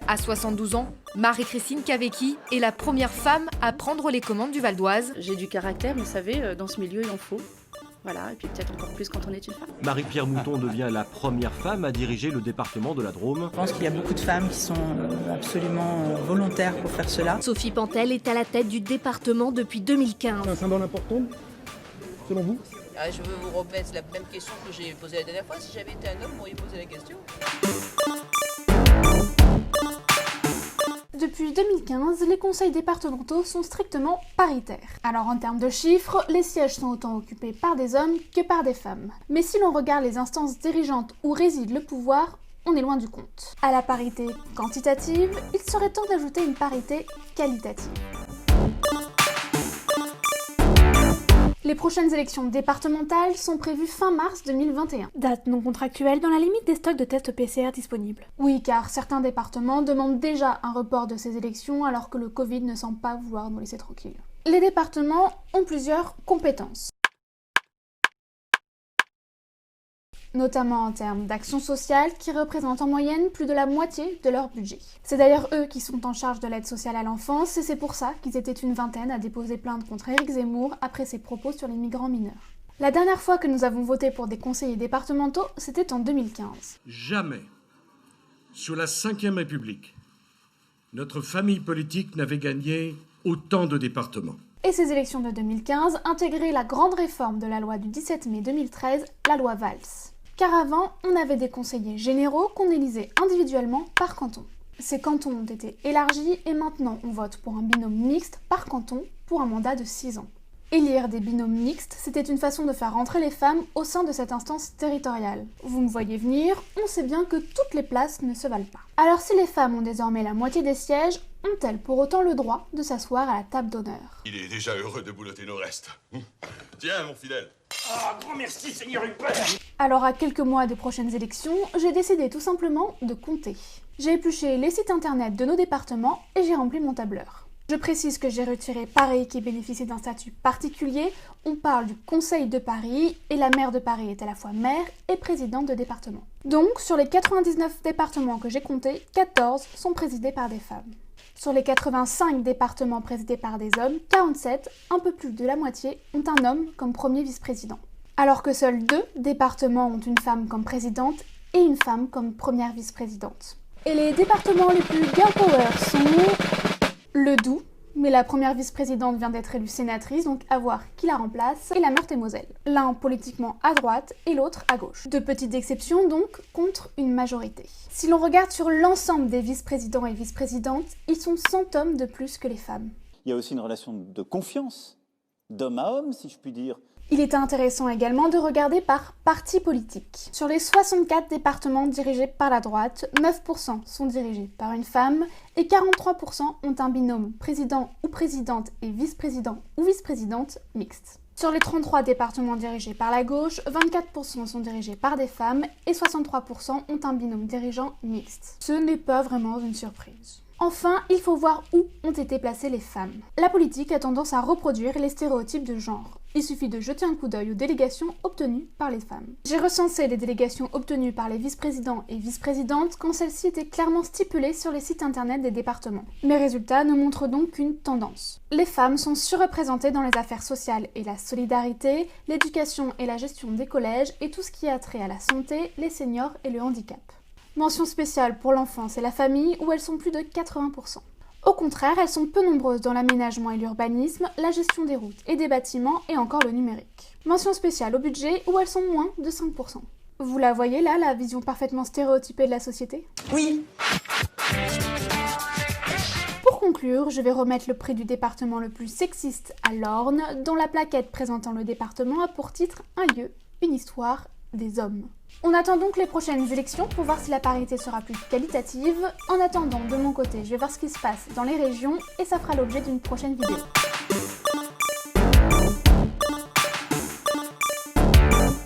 À 72 ans, Marie-Christine Cavecchi est la première femme à prendre les commandes du Val d'Oise. J'ai du caractère, vous savez, dans ce milieu, il en faut. Voilà, et puis peut-être encore plus quand on est une femme. Marie-Pierre Mouton devient la première femme à diriger le département de la Drôme. Je pense qu'il y a beaucoup de femmes qui sont absolument volontaires pour faire cela. Sophie Pantel est à la tête du département depuis 2015. C'est un symbole important, selon vous ? Je veux vous remettre la même question que j'ai posée la dernière fois. Si j'avais été un homme, vous m'auriez posé la question. Depuis 2015, les conseils départementaux sont strictement paritaires. Alors en termes de chiffres, les sièges sont autant occupés par des hommes que par des femmes. Mais si l'on regarde les instances dirigeantes où réside le pouvoir, on est loin du compte. À la parité quantitative, il serait temps d'ajouter une parité qualitative. Les prochaines élections départementales sont prévues fin mars 2021. Date non contractuelle dans la limite des stocks de tests PCR disponibles. Oui, car certains départements demandent déjà un report de ces élections alors que le Covid ne semble pas vouloir nous laisser tranquilles. Les départements ont plusieurs compétences, notamment en termes d'action sociale qui représentent en moyenne plus de la moitié de leur budget. C'est d'ailleurs eux qui sont en charge de l'aide sociale à l'enfance et c'est pour ça qu'ils étaient une vingtaine à déposer plainte contre Éric Zemmour après ses propos sur les migrants mineurs. La dernière fois que nous avons voté pour des conseillers départementaux, c'était en 2015. Jamais, sous la Ve République, notre famille politique n'avait gagné autant de départements. Et ces élections de 2015 intégraient la grande réforme de la loi du 17 mai 2013, la loi Valls. Car avant, on avait des conseillers généraux qu'on élisait individuellement par canton. Ces cantons ont été élargis et maintenant on vote pour un binôme mixte par canton pour un mandat de 6 ans. Élire des binômes mixtes, c'était une façon de faire rentrer les femmes au sein de cette instance territoriale. Vous me voyez venir, on sait bien que toutes les places ne se valent pas. Alors si les femmes ont désormais la moitié des sièges, ont-elles pour autant le droit de s'asseoir à la table d'honneur ? Il est déjà heureux de boulotter nos restes. Tiens, mon fidèle. Ah, grand merci, Seigneur Hubert. Alors à quelques mois des prochaines élections, j'ai décidé tout simplement de compter. J'ai épluché les sites internet de nos départements et j'ai rempli mon tableur. Je précise que j'ai retiré Paris qui bénéficie d'un statut particulier, on parle du Conseil de Paris et la maire de Paris est à la fois maire et présidente de département. Donc sur les 99 départements que j'ai comptés, 14 sont présidés par des femmes. Sur les 85 départements présidés par des hommes, 47, un peu plus de la moitié, ont un homme comme premier vice-président. Alors que seuls 2 départements ont une femme comme présidente et une femme comme première vice-présidente. Et les départements les plus girl power sont le Doubs, mais la première vice-présidente vient d'être élue sénatrice, donc à voir qui la remplace, et la Meurthe-et-Moselle. L'un politiquement à droite et l'autre à gauche. 2 petites exceptions donc contre une majorité. Si l'on regarde sur l'ensemble des vice-présidents et vice-présidentes, ils sont 100 hommes de plus que les femmes. Il y a aussi une relation de confiance, d'homme à homme, si je puis dire. Il est intéressant également de regarder par parti politique. Sur les 64 départements dirigés par la droite, 9% sont dirigés par une femme et 43% ont un binôme président ou présidente et vice-président ou vice-présidente mixte. Sur les 33 départements dirigés par la gauche, 24% sont dirigés par des femmes et 63% ont un binôme dirigeant mixte. Ce n'est pas vraiment une surprise. Enfin, il faut voir où ont été placées les femmes. La politique a tendance à reproduire les stéréotypes de genre. Il suffit de jeter un coup d'œil aux délégations obtenues par les femmes. J'ai recensé les délégations obtenues par les vice-présidents et vice-présidentes quand celles-ci étaient clairement stipulées sur les sites internet des départements. Mes résultats ne montrent donc qu'une tendance. Les femmes sont surreprésentées dans les affaires sociales et la solidarité, l'éducation et la gestion des collèges et tout ce qui a trait à la santé, les seniors et le handicap. Mention spéciale pour l'enfance et la famille où elles sont plus de 80%. Au contraire, elles sont peu nombreuses dans l'aménagement et l'urbanisme, la gestion des routes et des bâtiments et encore le numérique. Mention spéciale au budget où elles sont moins de 5%. Vous la voyez là, la vision parfaitement stéréotypée de la société ? Oui. Pour conclure, je vais remettre le prix du département le plus sexiste à l'Orne, dont la plaquette présentant le département a pour titre Un lieu, une histoire, des hommes. On attend donc les prochaines élections pour voir si la parité sera plus qualitative. En attendant, de mon côté, je vais voir ce qui se passe dans les régions et ça fera l'objet d'une prochaine vidéo.